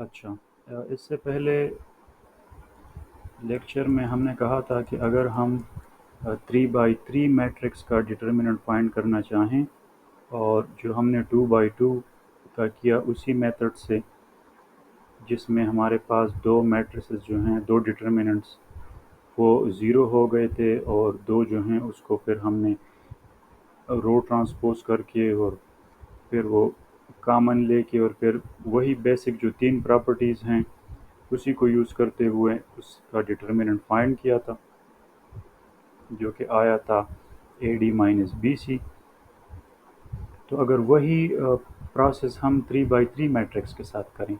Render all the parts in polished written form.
अच्छा, इससे पहले लेक्चर में हमने कहा था कि अगर हम 3 बाई 3 मैट्रिक्स का डिटर्मिनेंट फाइंड करना चाहें और जो हमने 2 बाई 2 का किया उसी मेथड से, जिसमें हमारे पास दो मैट्रिसेस जो हैं, दो डिटर्मिनेंट्स वो ज़ीरो हो गए थे और दो जो हैं उसको फिर हमने रो ट्रांसपोज करके और फिर वो कॉमन लेके और फिर वही बेसिक जो तीन प्रॉपर्टीज़ हैं उसी को यूज़ करते हुए उसका डिटर्मिनेंट फाइंड किया था, जो कि आया था AD-BC। तो अगर वही प्रोसेस हम 3 बाई 3 मैट्रिक्स के साथ करें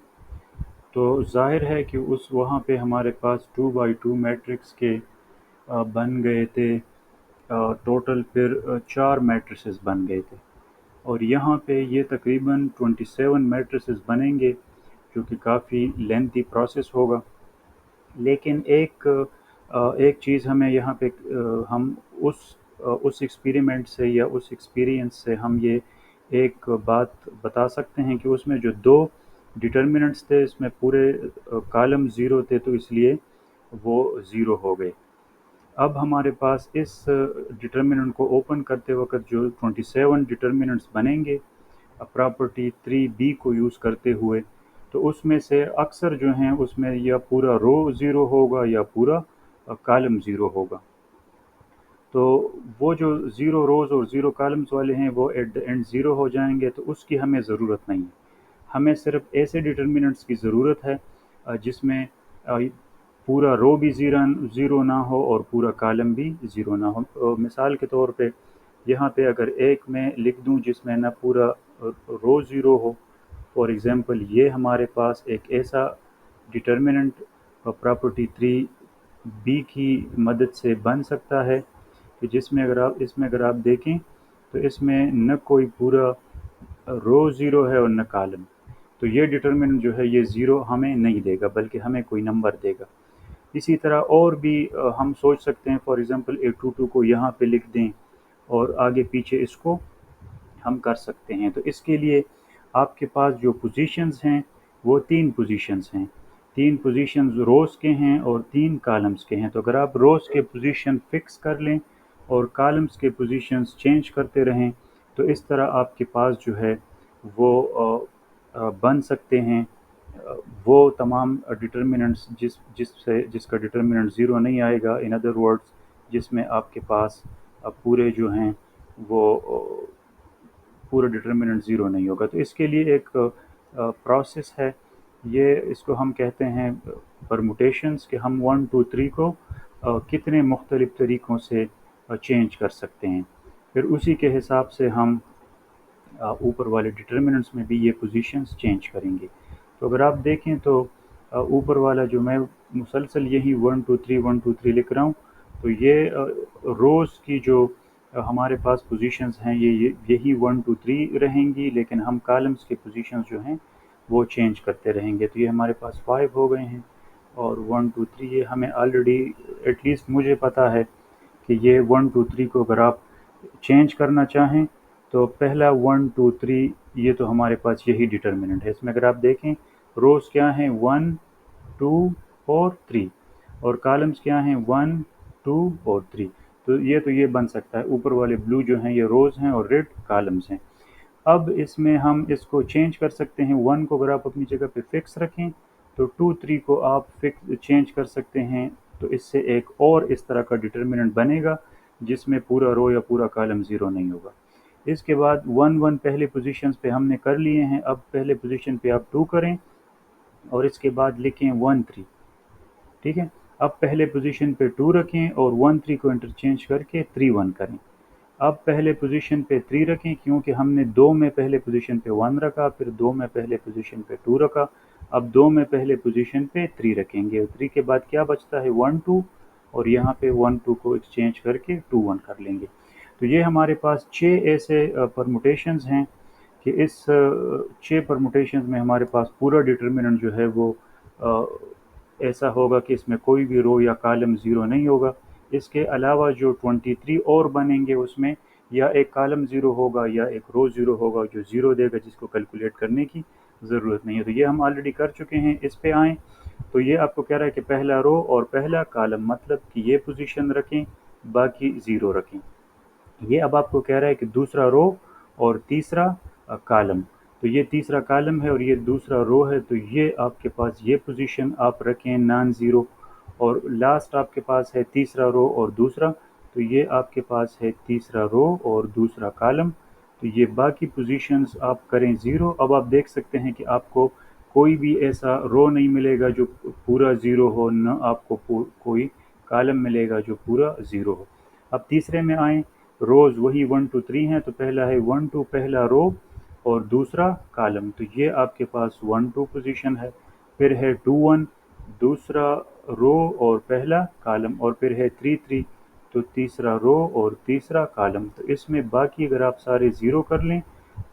तो जाहिर है कि उस वहाँ पे हमारे पास 2 बाई 2 मैट्रिक्स के बन गए थे टोटल, फिर 4 मैट्रिसेस बन गए थे और यहाँ पे ये तकरीबन 27 मैट्रिसेस बनेंगे, जो कि काफ़ी लेंथी प्रोसेस होगा। लेकिन एक चीज़ हमें यहाँ पे हम उस एक्सपेरिमेंट से या उस एक्सपीरियंस से हम ये एक बात बता सकते हैं कि उसमें जो दो डिटर्मिनेंट्स थे इसमें पूरे कॉलम ज़ीरो थे, तो इसलिए वो ज़ीरो हो गए। अब हमारे पास इस डिटर्मिनेंट को ओपन करते वक्त जो 27 डिटर्मिनेंट्स बनेंगे प्रॉपर्टी 3b को यूज़ करते हुए, तो उसमें से अक्सर जो हैं उसमें या पूरा रो ज़ीरो होगा या पूरा कॉलम ज़ीरो होगा। तो वो जो ज़ीरो रोज़ और ज़ीरो कॉलम्स वाले हैं वो एट द एंड ज़ीरो हो जाएंगे, तो उसकी हमें ज़रूरत नहीं है। हमें सिर्फ ऐसे डिटर्मिनेंट्स की ज़रूरत है जिसमें पूरा रो भी ज़ीरो ना हो और पूरा कॉलम भी ज़ीरो ना हो। मिसाल के तौर पे यहाँ पे अगर एक मैं लिख दूँ जिसमें ना पूरा रो ज़ीरो हो, फॉर एग्ज़ाम्पल ये हमारे पास एक ऐसा डिटर्मिनेंट प्रॉपर्टी 3b की मदद से बन सकता है कि जिसमें अगर आप देखें तो इसमें न कोई पूरा रो ज़ीरो है और न कॉलम। तो ये डिटर्मिनेंट जो है ये ज़ीरो हमें नहीं देगा बल्कि हमें कोई नंबर देगा। इसी तरह और भी हम सोच सकते हैं, फॉर एग्ज़ाम्पल A22 को यहाँ पे लिख दें और आगे पीछे इसको हम कर सकते हैं। तो इसके लिए आपके पास जो पोजीशंस हैं वो तीन पोजीशंस हैं, तीन पोजीशंस रोज़ के हैं और तीन कॉलम्स के हैं। तो अगर आप रोज़ के पोजीशन फिक्स कर लें और कॉलम्स के पोजीशंस चेंज करते रहें तो इस तरह आपके पास जो है वो बन सकते हैं वो तमाम डिटर्मिनेंट्स जिसका डिटर्मिनेंट ज़ीरो नहीं आएगा। इन अदर वर्ड्स, जिसमें आपके पास पूरे जो हैं वो पूरा डिटर्मिनेंट ज़ीरो नहीं होगा। तो इसके लिए एक प्रोसेस है, ये इसको हम कहते हैं परमुटेशंस, कि हम 1 2 3 को कितने मुख्तलिफ़ तरीक़ों से चेंज कर सकते हैं। फिर उसी के हिसाब से हम ऊपर वाले डिटर्मिनेंट्स में भी ये पोजीशंस चेंज करेंगे। तो अगर आप देखें तो ऊपर वाला जो मैं मुसलसल यही 1 2 3 लिख रहा हूँ, तो ये रोज़ की जो हमारे पास पोजीशंस हैं यही 1 2 3 रहेंगी, लेकिन हम कॉलम्स के पोजीशंस जो हैं वो चेंज करते रहेंगे। तो ये हमारे पास 5 हो गए हैं और 1 2 3 ये हमें ऑलरेडी एटलीस्ट मुझे पता है कि ये 1 2 3 को अगर आप चेंज करना चाहें तो पहला 1 2 3 ये तो हमारे पास यही डिटर्मिनेंट है। इसमें अगर आप देखें रोज़ क्या हैं 1 2 और 3 और कॉलम्स क्या हैं 1 2 और 3। तो ये बन सकता है। ऊपर वाले ब्लू जो हैं ये रोज़ हैं और रेड कॉलम्स हैं। अब इसमें हम इसको चेंज कर सकते हैं। 1 को अगर आप अपनी जगह पे फिक्स रखें तो 2 3 को आप फिक्स चेंज कर सकते हैं। तो इससे एक और इस तरह का डिटर्मिनेंट बनेगा जिसमें पूरा रो या पूरा कॉलम ज़ीरो नहीं होगा। इसके बाद 1 1 पहले पोजीशंस पे हमने कर लिए हैं। अब पहले पोजीशन पे आप 2 करें और इसके बाद लिखें 1 3। ठीक है, अब पहले पोजीशन पे 2 रखें और 1 3 को इंटरचेंज करके 3 1 करें। अब पहले पोजीशन पे 3 रखें क्योंकि हमने 2 में पहले पोजीशन पे 1 रखा, फिर 2 में पहले पोजीशन पे 2 रखा। अब 2 में पहले पोजीशन पे 3 रखेंगे और 3 के बाद क्या बचता है 1 2 और यहाँ पे 1 2 को एक्सचेंज करके 2 1 कर लेंगे। तो ये हमारे पास 6 ऐसे परमुटेशंस हैं कि इस 6 परमुटेशंस में हमारे पास पूरा डिटर्मिनेंट जो है वो अ, ऐसा होगा कि इसमें कोई भी रो या कॉलम ज़ीरो नहीं होगा। इसके अलावा जो 23 और बनेंगे उसमें या एक कॉलम ज़ीरो होगा या एक रो ज़ीरो होगा जो ज़ीरो देगा, जिसको कैलकुलेट करने की ज़रूरत नहीं है। तो ये हम ऑलरेडी कर चुके हैं। इस पे आएँ तो ये आपको कह रहा है कि पहला रो और पहला कॉलम मतलब कि ये पोजीशन रखें, बाकी ज़ीरो रखें। ये अब आपको कह रहा है कि दूसरा रो और तीसरा कॉलम, तो ये तीसरा कॉलम है और ये दूसरा रो है, तो ये आपके पास ये पोजीशन आप रखें नॉन ज़ीरो। और लास्ट आपके पास है तीसरा रो और दूसरा, तो ये आपके पास है तीसरा रो और दूसरा कॉलम, तो ये बाकी पोजीशंस आप करें ज़ीरो। अब आप देख सकते हैं कि आपको कोई भी ऐसा रो नहीं मिलेगा जो पूरा ज़ीरो हो, न आपको कोई कॉलम मिलेगा जो पूरा ज़ीरो हो। अब तीसरे में आएँ, रोज़ वही 1 2 3 हैं, तो पहला है 1 2 पहला रो और दूसरा कॉलम, तो ये आपके पास 1 2 पोजीशन है। फिर है 2 1 दूसरा रो और पहला कॉलम, और फिर है 3 3 तो तीसरा रो और तीसरा कॉलम। तो इसमें बाकी अगर आप सारे ज़ीरो कर लें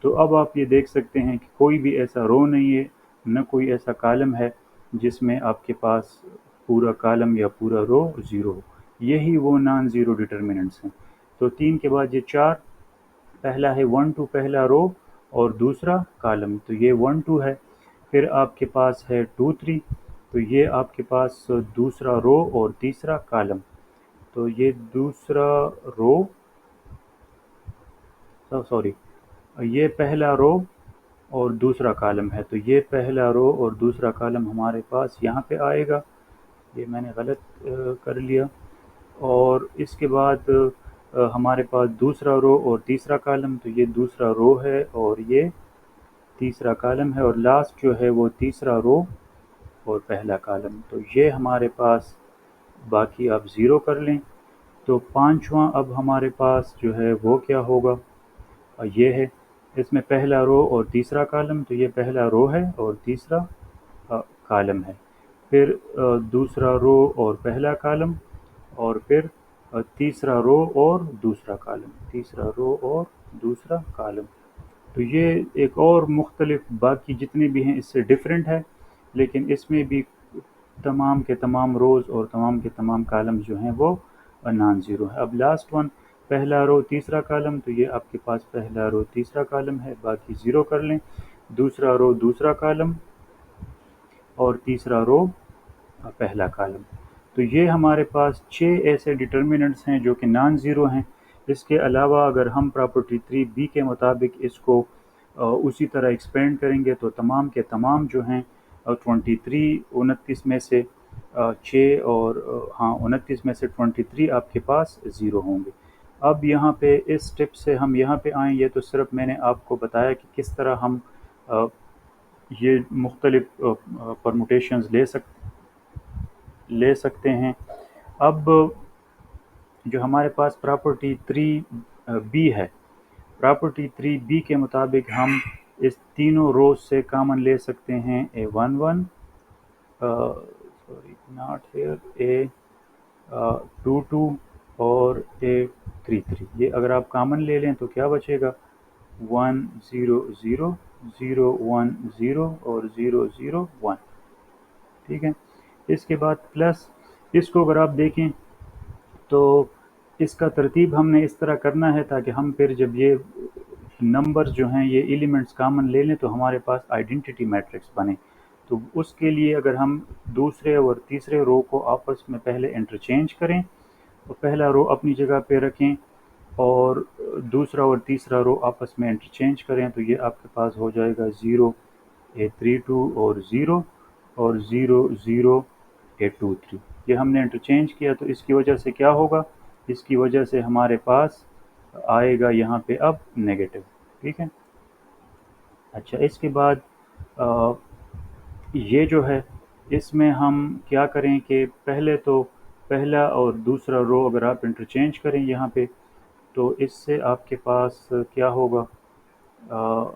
तो अब आप ये देख सकते हैं कि कोई भी ऐसा रो नहीं है, न कोई ऐसा कॉलम है जिसमें आपके पास पूरा कॉलम या पूरा रो ज़ीरो हो। यही वो नॉन ज़ीरो डिटर्मिनेंट्स हैं। तो 3 के बाद ये 4, पहला है 1 2 पहला रो और दूसरा कॉलम, तो ये 1 2 है। फिर आपके पास है 2 3, तो ये आपके पास दूसरा रो और तीसरा कॉलम, तो ये दूसरा रो, सॉरी, ये पहला रो और दूसरा कॉलम है, तो ये पहला रो और दूसरा कॉलम हमारे पास यहाँ पे आएगा। ये मैंने गलत कर लिया। और इसके बाद हमारे पास दूसरा रो और तीसरा कॉलम, तो ये दूसरा रो है और ये तीसरा कॉलम है, और लास्ट जो है वो तीसरा रो और पहला कॉलम, तो ये हमारे पास बाकी आप ज़ीरो कर लें। तो पांचवा अब हमारे पास जो है वो क्या होगा, ये है, इसमें पहला रो और तीसरा कॉलम, तो ये पहला रो है और तीसरा कॉलम है। फिर दूसरा रो और पहला कॉलम, और फिर तीसरा रो और दूसरा कॉलम, तीसरा रो और दूसरा कॉलम। तो ये एक और मुख्तलिफ बाकी जितने भी हैं इससे डिफरेंट है, लेकिन इसमें भी तमाम के तमाम रोज़ और तमाम के तमाम कॉलम जो हैं वो नॉन ज़ीरो है। अब लास्ट वन, पहला रो तीसरा कॉलम, तो ये आपके पास पहला रो तीसरा कॉलम है, बाकी ज़ीरो कर लें। दूसरा रो दूसरा कॉलम और तीसरा रो पहला कॉलम। तो ये हमारे पास 6 ऐसे डिटर्मिनेंट्स हैं जो कि नॉन ज़ीरो हैं। इसके अलावा अगर हम प्रॉपर्टी 3 बी के मुताबिक इसको उसी तरह एक्सपेंड करेंगे तो तमाम के तमाम जो हैं 23 29 में से 6 और हाँ 29 में से 23 आपके पास ज़ीरो होंगे। अब यहाँ पे इस स्टेप से हम यहाँ पे आएँ, ये तो सिर्फ मैंने आपको बताया कि किस तरह हम अ, ये मुख्तलिफ परमुटेशंस ले सकते हैं। अब जो हमारे पास प्रॉपर्टी 3 बी है, प्रॉपर्टी 3 बी के मुताबिक हम इस तीनों रोज से कॉमन ले सकते हैं ए 1 1, सॉरी नॉट हेयर, ए 2 2 और ए 3 3। ये अगर आप कॉमन ले लें तो क्या बचेगा, 1 0 0 0 1 0 और 0 0 1। ठीक है, इसके बाद प्लस, इसको अगर आप देखें तो इसका तरतीब हमने इस तरह करना है ताकि हम फिर जब ये नंबर्स जो हैं ये एलिमेंट्स कॉमन ले लें तो हमारे पास आइडेंटिटी मैट्रिक्स बने। तो उसके लिए अगर हम दूसरे और तीसरे रो को आपस में पहले इंटरचेंज करें, तो पहला रो अपनी जगह पे रखें और दूसरा और तीसरा रो आपस में इंटरचेंज करें, तो ये आपके पास हो जाएगा 0 ए 3 2 और 0 और 0 0 ए 2 3। ये हमने इंटरचेंज किया, तो इसकी वजह से क्या होगा, इसकी वजह से हमारे पास आएगा यहाँ पे अब नेगेटिव। ठीक है, अच्छा इसके बाद अ, ये जो है इसमें हम क्या करें कि पहले तो पहला और दूसरा रो अगर आप इंटरचेंज करें यहाँ पे, तो इससे आपके पास क्या होगा, अ,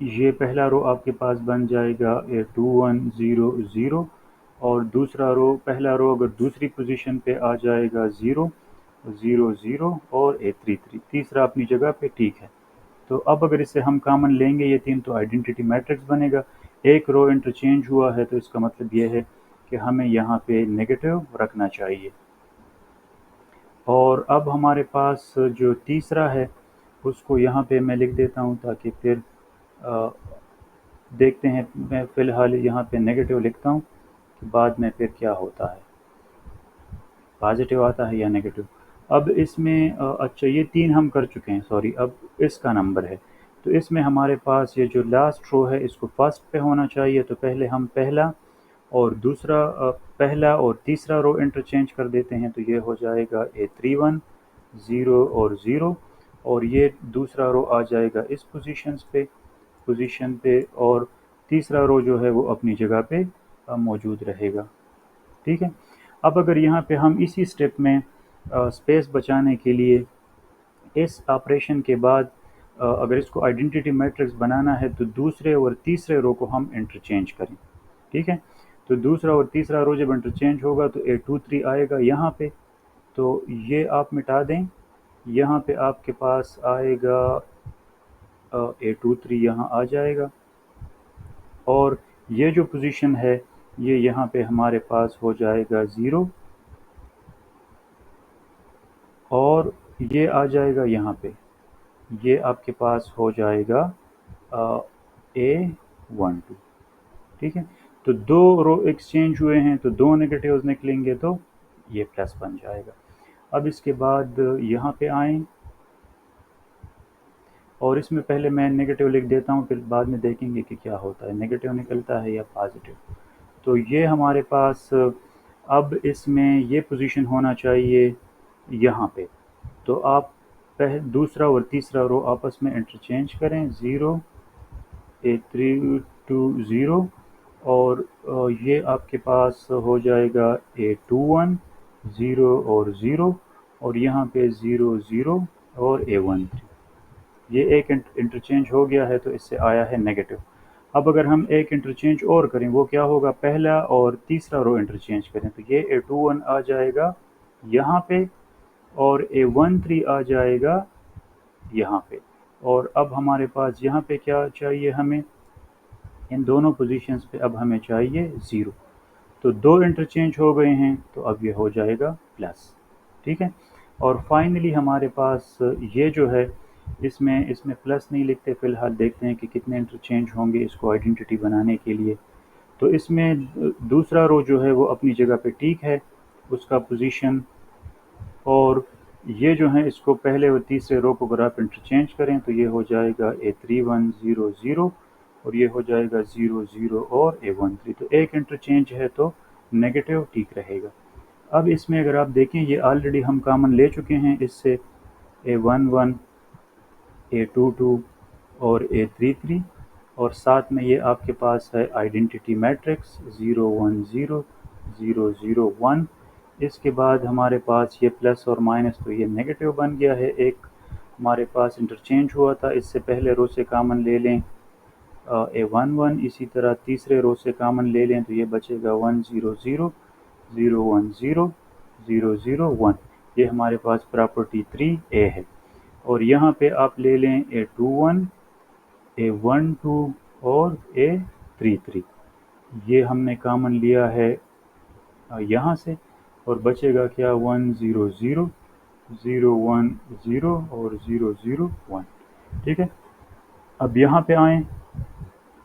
ये पहला रो आपके पास बन जाएगा ए 2 1 0 0, और दूसरा रो, पहला रो अगर दूसरी पोजीशन पे आ जाएगा 0 0 0 और ए 3 3, तीसरा अपनी जगह पे ठीक है। तो अब अगर इसे हम कॉमन लेंगे ये तीन, तो आइडेंटिटी मैट्रिक्स बनेगा। एक रो इंटरचेंज हुआ है तो इसका मतलब ये है कि हमें यहाँ पे नेगेटिव रखना चाहिए। और अब हमारे पास जो तीसरा है उसको यहाँ पे मैं लिख देता हूँ ताकि फिर देखते हैं। मैं फ़िलहाल यहाँ पे नेगेटिव लिखता हूँ कि बाद में फिर क्या होता है, पॉजिटिव आता है या नेगेटिव। अब इसमें अच्छा ये 3 हम कर चुके हैं, सॉरी, अब इसका नंबर है। तो इसमें हमारे पास ये जो लास्ट रो है इसको फर्स्ट पे होना चाहिए, तो पहले हम पहला और तीसरा रो इंटरचेंज कर देते हैं। तो ये हो जाएगा A31 0 और 0, और ये दूसरा रो आ जाएगा इस पोजीशन पे, और तीसरा रो जो है वो अपनी जगह पे मौजूद रहेगा। ठीक है। अब अगर यहाँ पे हम इसी स्टेप में स्पेस बचाने के लिए इस ऑपरेशन के बाद अगर इसको आइडेंटिटी मैट्रिक्स बनाना है तो दूसरे और तीसरे रो को हम इंटरचेंज करें। ठीक है। तो दूसरा और तीसरा रो जब इंटरचेंज होगा तो A23 आएगा यहाँ पे, तो ये आप मिटा दें। यहाँ पे आपके पास आएगा A23 यहाँ आ जाएगा, और ये जो पोजीशन है ये यहाँ पे हमारे पास हो जाएगा 0, और ये आ जाएगा यहाँ पे, ये आपके पास हो जाएगा A12। ठीक है। तो दो रो एक्सचेंज हुए हैं तो दो नेगेटिव्स निकलेंगे, तो ये प्लस बन जाएगा। अब इसके बाद यहाँ पे आएँ, और इसमें पहले मैं नेगेटिव लिख देता हूँ, फिर बाद में देखेंगे कि क्या होता है, नेगेटिव निकलता है या पॉजिटिव। तो ये हमारे पास अब इसमें ये पोजीशन होना चाहिए यहाँ पे। तो आप दूसरा और तीसरा रो आपस में इंटरचेंज करें, 0 A3 to 0, और ये आपके पास हो जाएगा A21 0 और 0, और यहाँ पे 0 0 और A13। ये एक इंटरचेंज हो गया है तो इससे आया है नेगेटिव। अब अगर हम एक इंटरचेंज और करें, वो क्या होगा, पहला और तीसरा रो इंटरचेंज करें, तो ये A21 आ जाएगा यहाँ पे, और A13 आ जाएगा यहाँ पे। और अब हमारे पास यहाँ पे क्या चाहिए, हमें इन दोनों पोजीशंस पे अब हमें चाहिए 0। तो दो इंटरचेंज हो गए हैं तो अब ये हो जाएगा प्लस। ठीक है। और फाइनली हमारे पास ये जो है, इसमें प्लस नहीं लिखते, फ़िलहाल देखते हैं कि कितने इंटरचेंज होंगे इसको आइडेंटिटी बनाने के लिए। तो इसमें दूसरा रो जो है वो अपनी जगह पे ठीक है, उसका पोजीशन, और ये जो है इसको पहले और तीसरे रो को अगर आप इंटरचेंज करें तो ये हो जाएगा A31 0 0, और ये हो जाएगा 0 0 और A13। तो एक इंटरचेंज है तो नेगेटिव ठीक रहेगा। अब इसमें अगर आप देखें, ये ऑलरेडी हम कॉमन ले चुके हैं इससे, A11 A22 और A33, और साथ में ये आपके पास है आइडेंटिटी मैट्रिक्स 0 1 0 0 0 1। इसके बाद हमारे पास ये प्लस और माइनस, तो ये नेगेटिव बन गया है। एक हमारे पास इंटरचेंज हुआ था, इससे पहले रो से कॉमन ले लें A11, इसी तरह तीसरे रो से कॉमन ले लें तो ये बचेगा 1 0 0 0 1 0 0 0 1। ये हमारे पास प्रॉपर्टी 3A है। और यहाँ पे आप ले लें A21 A12 और A33, ये हमने कॉमन लिया है यहाँ से, और बचेगा क्या, 1 0 0 0 1 0 और 0 0 1। ठीक है। अब यहाँ पे आएँ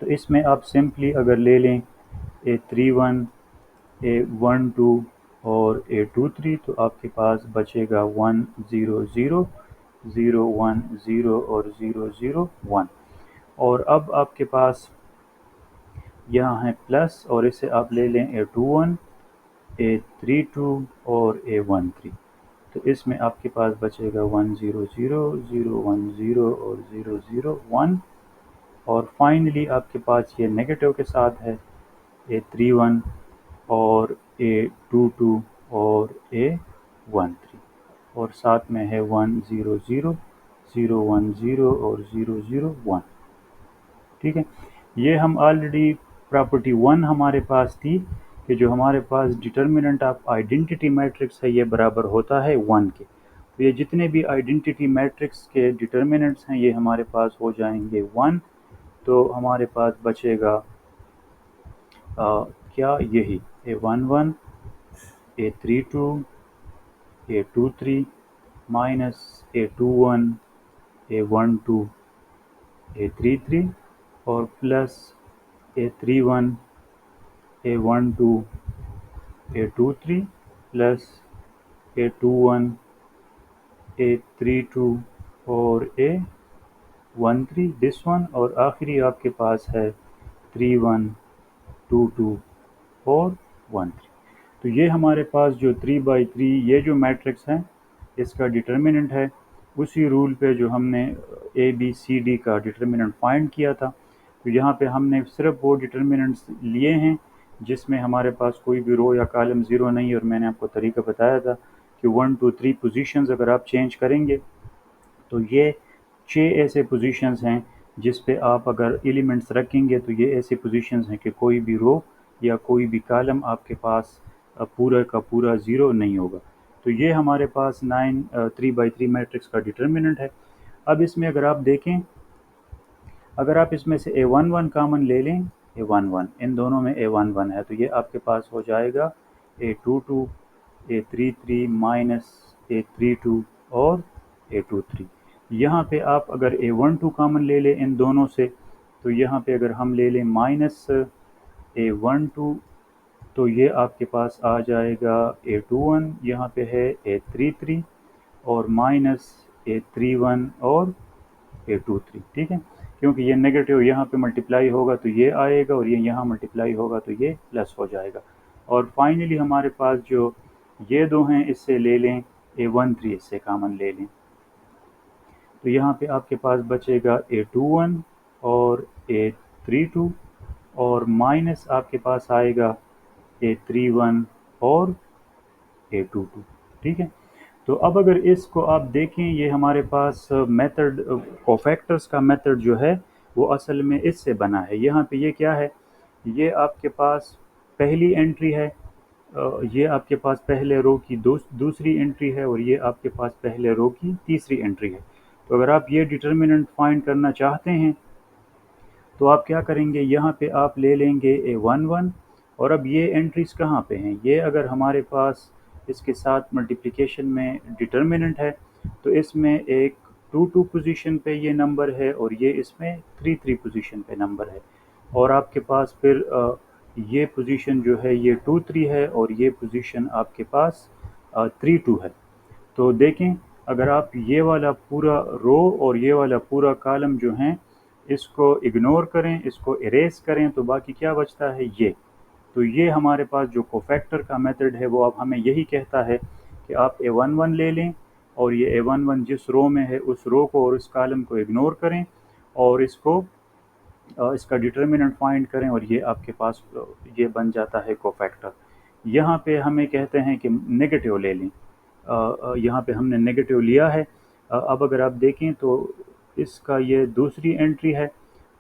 तो इसमें आप सिंपली अगर ले लें A31 A12 और A23, तो आपके पास बचेगा 1 0 0 0 1 0 और 0 0 1। और अब आपके पास यहाँ है प्लस, और इसे आप ले लें A21 A32 और A13, तो इसमें आपके पास बचेगा 1 0 0 0 1 0 और 0 0 1। और फाइनली आपके पास ये नेगेटिव के साथ है A31 और A22 और A13, और साथ में है 1 0 0 0 1 0 और 0 0 1। ठीक है। ये हम ऑलरेडी प्रॉपर्टी 1 हमारे पास थी कि जो हमारे पास डिटर्मिनेंट ऑफ आइडेंटिटी मैट्रिक्स है ये बराबर होता है 1 के। तो ये जितने भी आइडेंटिटी मैट्रिक्स के डिटर्मिनेंट्स हैं ये हमारे पास हो जाएंगे 1। तो हमारे पास बचेगा क्या, यही A11 A32 A23 minus A21 A12 A33 और plus A31 A12 A23 plus A21 A32 और A13 दिस वन, और आखिरी आपके पास है 31 22 और 13। तो ये हमारे पास जो 3/3 ये जो मैट्रिक्स है इसका डिटर्मिनेंट है, उसी रूल पे जो हमने ए बी सी डी का डिटर्मिनेंट फाइंड किया था। तो यहाँ पे हमने सिर्फ वो डिटर्मिनेंट्स लिए हैं जिसमें हमारे पास कोई भी रो या कॉलम ज़ीरो नहीं है, और मैंने आपको तरीका बताया था कि 1 2 3 पोजीशंस अगर आप चेंज करेंगे तो ये 6 ऐसे पोजीशंस हैं जिस पे आप अगर एलिमेंट्स रखेंगे तो ये ऐसे पोजीशंस हैं कि कोई भी रो या कोई भी कॉलम आपके पास पूरा का पूरा ज़ीरो नहीं होगा। तो ये हमारे पास 3/3 मैट्रिक्स का डिटर्मिनेंट है। अब इसमें अगर आप देखें, अगर आप इसमें से A11 कॉमन ले लें, A11 इन दोनों में A11 है, तो ये आपके पास हो जाएगा A22 A33 माइनस A32 और A23। यहाँ पे आप अगर A12 कॉमन ले लें इन दोनों से, तो यहाँ पे अगर हम ले लें माइनस A12 तो ये आपके पास आ जाएगा A21, यहाँ पे है A33 और माइनस A31 और A23। ठीक है, क्योंकि ये नेगेटिव यहाँ पे मल्टीप्लाई होगा तो ये आएगा, और ये यहाँ मल्टीप्लाई होगा तो ये प्लस हो जाएगा। और फाइनली हमारे पास जो ये दो हैं इससे ले लें A13, इससे कॉमन ले लें, तो यहाँ पे आपके पास बचेगा A21 और A32 और माइनस आपके पास आएगा A31 और A22। ठीक है, तो अब अगर इसको आप देखें, ये हमारे पास मेथड कोफैक्टर्स का मेथड जो है वो असल में इससे बना है। यहाँ पे ये क्या है, ये आपके पास पहली एंट्री है, ये आपके पास पहले रो की दूसरी एंट्री है, और ये आपके पास पहले रो की तीसरी एंट्री है। तो अगर आप ये डिटर्मिनेंट फाइंड करना चाहते हैं तो आप क्या करेंगे, यहाँ पे आप ले लेंगे A11, और अब ये एंट्रीज कहाँ पे हैं, ये अगर हमारे पास इसके साथ मल्टीप्लिकेशन में डिटर्मिनेंट है तो इसमें एक 2 पोजीशन पे ये नंबर है और ये इसमें 3 पोजीशन पे नंबर है, और आपके पास फिर ये पोजीशन जो है ये 2 3 है और ये पोजीशन आपके पास 3 2 है। तो देखें, अगर आप ये वाला पूरा रो और ये वाला पूरा कॉलम जो हैं इसको इग्नोर करें, इसको इरेज करें, तो बाकी क्या बचता है ये। तो ये हमारे पास जो कोफैक्टर का मेथड है वो अब हमें यही कहता है कि आप A11 ले लें और ये A11 जिस रो में है उस रो को और उस कॉलम को इग्नोर करें और इसको इसका डिटर्मिनेंट फाइंड करें, और ये आपके पास ये बन जाता है कोफैक्टर। यहाँ पे हमें कहते हैं कि नेगेटिव ले लें, यहाँ पे हमने नेगेटिव लिया है। अब अगर आप देखें तो इसका ये दूसरी एंट्री है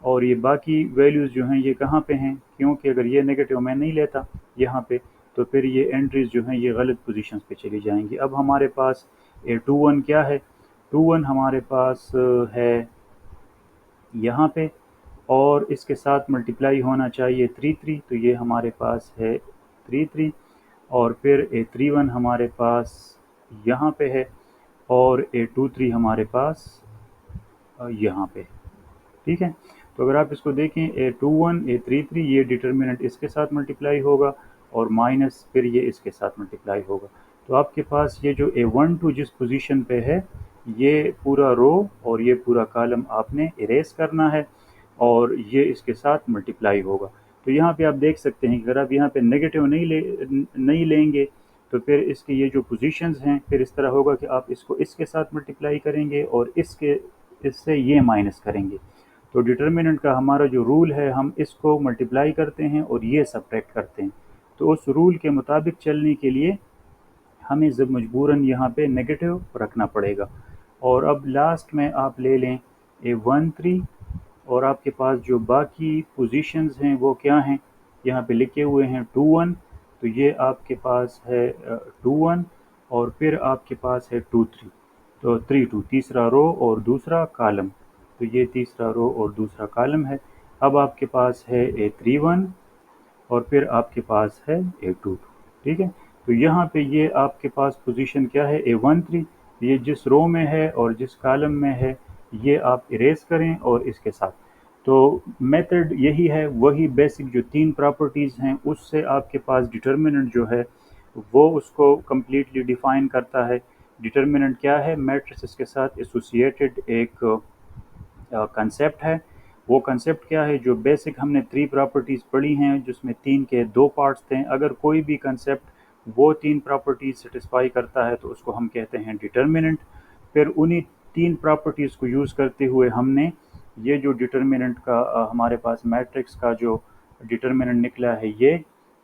और ये बाकी वैल्यूज़ जो हैं ये कहाँ पे हैं, क्योंकि अगर ये नेगेटिव मैं नहीं लेता यहाँ पे तो फिर ये एंट्रीज़ जो हैं ये गलत पोजीशंस पे चली जाएंगी। अब हमारे पास A21 क्या है, 21 हमारे पास है यहाँ पे, और इसके साथ मल्टीप्लाई होना चाहिए 3 तो ये हमारे पास है 3 और फिर A31 हमारे पास यहाँ पे है और A23 हमारे पास यहाँ पे। ठीक है, तो अगर आप इसको देखें A21 A33 ये डिटर्मिनेंट इसके साथ मल्टीप्लाई होगा और माइनस फिर ये इसके साथ मल्टीप्लाई होगा। तो आपके पास ये जो A12 जिस पोजीशन पे है ये पूरा रो और ये पूरा कॉलम आपने इरेज करना है और ये इसके साथ मल्टीप्लाई होगा। तो यहाँ पे आप देख सकते हैं कि अगर आप यहाँ पे नेगेटिव नहीं लेंगे तो फिर इसके ये जो पोजीशंस हैं फिर इस तरह होगा कि आप इसको इसके साथ मल्टीप्लाई करेंगे और इससे ये माइनस करेंगे। तो डिटर्मिनेंट का हमारा जो रूल है हम इसको मल्टीप्लाई करते हैं और ये सब्ट्रैक्ट करते हैं। तो उस रूल के मुताबिक चलने के लिए हमें जब मजबूरन यहाँ पे नेगेटिव रखना पड़ेगा। और अब लास्ट में आप ले लें A13 और आपके पास जो बाकी पोजीशंस हैं वो क्या हैं, यहाँ पे लिखे हुए हैं 21, तो ये आपके पास है 21 और फिर आपके पास है 23, तो 32 तीसरा रो और दूसरा कॉलम, तो ये तीसरा रो और दूसरा कॉलम है। अब आपके पास है A31 और फिर आपके पास है A22। ठीक है, तो यहाँ पे ये आपके पास पोजीशन क्या है A13, ये जिस रो में है और जिस कॉलम में है ये आप इरेज करें और इसके साथ। तो मेथड यही है, वही बेसिक जो तीन प्रॉपर्टीज़ हैं उससे आपके पास डिटर्मिनेंट जो है वो उसको कम्प्लीटली डिफ़ाइन करता है। डिटर्मिनेंट क्या है? मैट्रिसेस के साथ एसोसिएटेड एक कंसेप्ट है। वो कंसेप्ट क्या है? जो बेसिक हमने थ्री प्रॉपर्टीज़ पढ़ी हैं जिसमें तीन के दो पार्ट्स थे, अगर कोई भी कंसेप्ट वो तीन प्रॉपर्टीज़ सेटिस्फाई करता है तो उसको हम कहते हैं डिटर्मिनेंट। फिर उन्हीं तीन प्रॉपर्टीज़ को यूज़ करते हुए हमने ये जो डिटर्मिनेंट का हमारे पास मैट्रिक्स का जो डिटर्मिनेंट निकला है,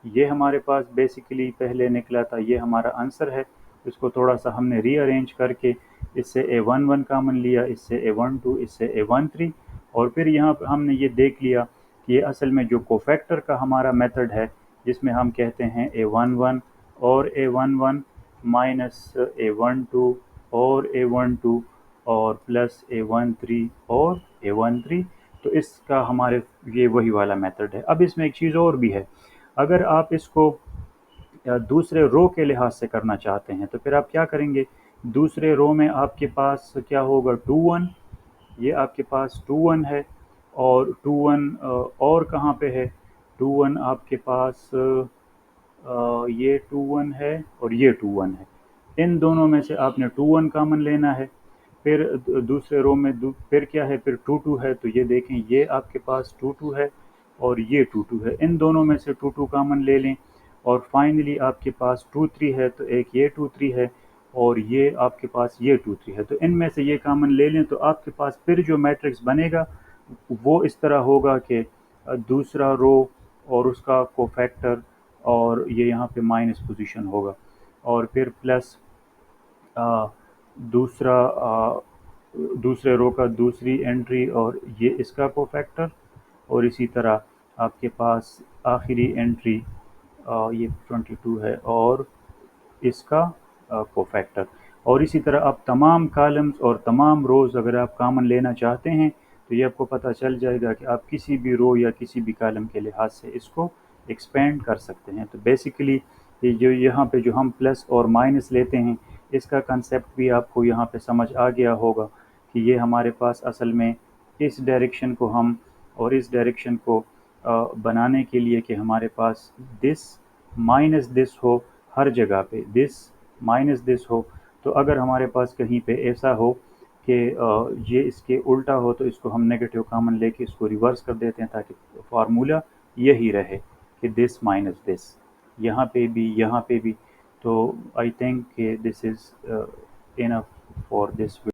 ये हमारे पास बेसिकली पहले निकला था, ये हमारा आंसर है। इसको थोड़ा सा हमने रीअरेंज करके इससे A11 कामन लिया, इससे A12, इससे A13, और फिर यहाँ पर हमने ये देख लिया कि ये असल में जो कोफैक्टर का हमारा मेथड है जिसमें हम कहते हैं A11 और A11 माइनस A12 और A12 और प्लस A13 और A13, तो इसका हमारे ये वही वाला मेथड है। अब इसमें एक चीज़ और भी है, अगर आप इसको या दूसरे रो के लिहाज से करना चाहते हैं तो फिर आप क्या करेंगे? दूसरे रो में आपके पास क्या होगा? 2 1, ये आपके पास 2 1 है, और 2 1 और कहाँ पे है? 2 1 आपके पास ये 2 1 है और ये 2 1 है। इन दोनों में से आपने 2 1 कामन लेना है। फिर दूसरे रो में फिर क्या है? फिर 2 2 है, तो ये देखें ये आपके पास 2 2 है और ये 2 2 है, इन दोनों में से 2 2 कामन ले लें। और फाइनली आपके पास 2 3 है, तो एक ये 2 3 है और ये आपके पास ये 2 3 है, तो इनमें से ये कामन ले लें तो आपके पास फिर जो मैट्रिक्स बनेगा वो इस तरह होगा कि दूसरा रो और उसका कोफैक्टर और ये यहाँ पे माइनस पोजीशन होगा, और फिर प्लस आ, दूसरा दूसरे रो का दूसरी एंट्री और ये इसका कोफैक्टर, और इसी तरह आपके पास आखिरी एंट्री ये 22 है और इसका कोफैक्टर। और इसी तरह आप तमाम कॉलम्स और तमाम रोज़ अगर आप कॉमन लेना चाहते हैं तो ये आपको पता चल जाएगा कि आप किसी भी रो या किसी भी कॉलम के लिहाज से इसको एक्सपेंड कर सकते हैं। तो बेसिकली ये जो यहाँ पे जो हम प्लस और माइनस लेते हैं इसका कंसेप्ट भी आपको यहाँ पे समझ आ गया होगा कि ये हमारे पास असल में इस डायरेक्शन को हम और इस डायरेक्शन को बनाने के लिए कि हमारे पास दिस माइनस दिस हो, हर जगह पे दिस माइनस दिस हो। तो अगर हमारे पास कहीं पे ऐसा हो कि ये इसके उल्टा हो तो इसको हम नेगेटिव कॉमन लेके इसको रिवर्स कर देते हैं ताकि फार्मूला यही रहे कि दिस माइनस दिस, यहाँ पे भी यहाँ पे भी। तो I think this is enough for this.